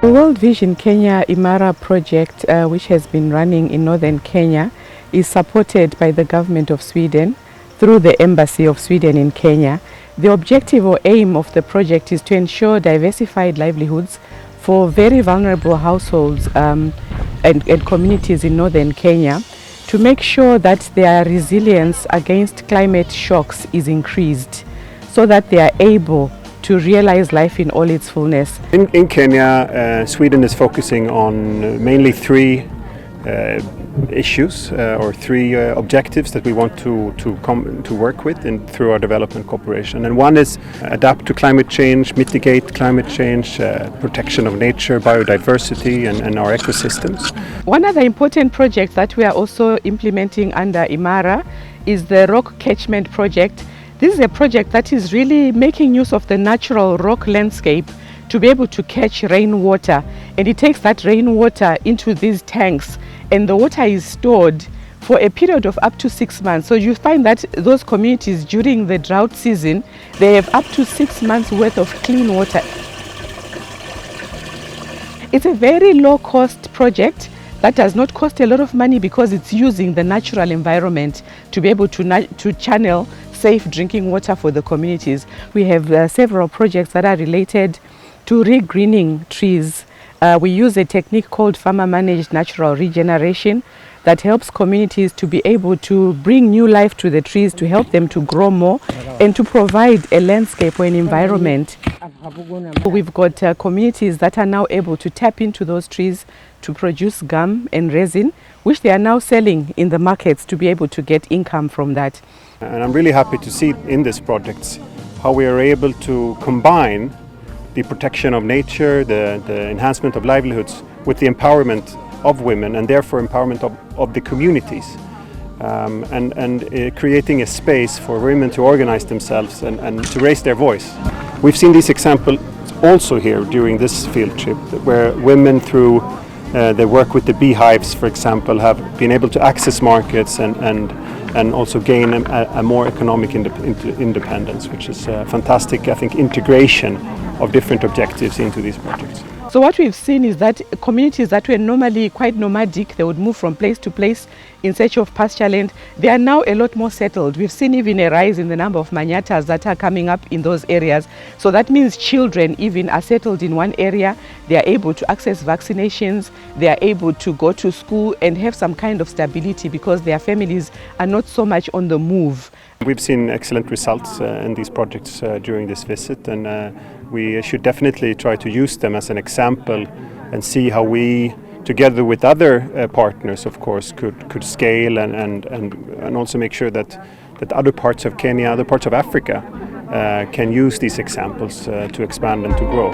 The World Vision Kenya IMARA project, which has been running in northern Kenya, is supported by the government of Sweden through the Embassy of Sweden in Kenya. The objective or aim of the project is to ensure diversified livelihoods for very vulnerable households and communities in northern Kenya, to make sure that their resilience against climate shocks is increased, so that they are able to realize life in all its fullness. In Kenya, Sweden is focusing on mainly three issues or three objectives that we want to work with through our development cooperation. And one is adapt to climate change, mitigate climate change, protection of nature, biodiversity and our ecosystems. One other important project that we are also implementing under IMARA is the rock catchment project. This is a project that is really making use of the natural rock landscape to be able to catch rainwater, and it takes that rainwater into these tanks, and the water is stored for a period of up to 6 months. So you find that those communities during the drought season, they have up to 6 months worth of clean water. It's a very low cost project that does not cost a lot of money, because it's using the natural environment to be able to channel safe drinking water for the communities. We have several projects that are related to regreening trees. We use a technique called farmer-managed natural regeneration that helps communities to be able to bring new life to the trees, to help them to grow more and to provide a landscape or an environment. We've got communities that are now able to tap into those trees to produce gum and resin, which they are now selling in the markets to be able to get income from that. And I'm really happy to see in these projects how we are able to combine the protection of nature, the enhancement of livelihoods, with the empowerment of women, and therefore empowerment of the communities, and creating a space for women to organize themselves and to raise their voice. We've seen this example also here during this field trip, where women through their work with the beehives, for example, have been able to access markets and also gain a more economic independence, which is a fantastic, I think, integration of different objectives into these projects. So what we've seen is that communities that were normally quite nomadic, they would move from place to place in search of pasture land, they are now a lot more settled. We've seen even a rise in the number of manyatas that are coming up in those areas. So that means children even are settled in one area, they are able to access vaccinations, they are able to go to school and have some kind of stability, because their families are not so much on the move. We've seen excellent results in these projects during this visit, and we should definitely try to use them as an example and see how we, together with other partners, of course, could scale and also make sure that other parts of Kenya, other parts of Africa can use these examples to expand and to grow.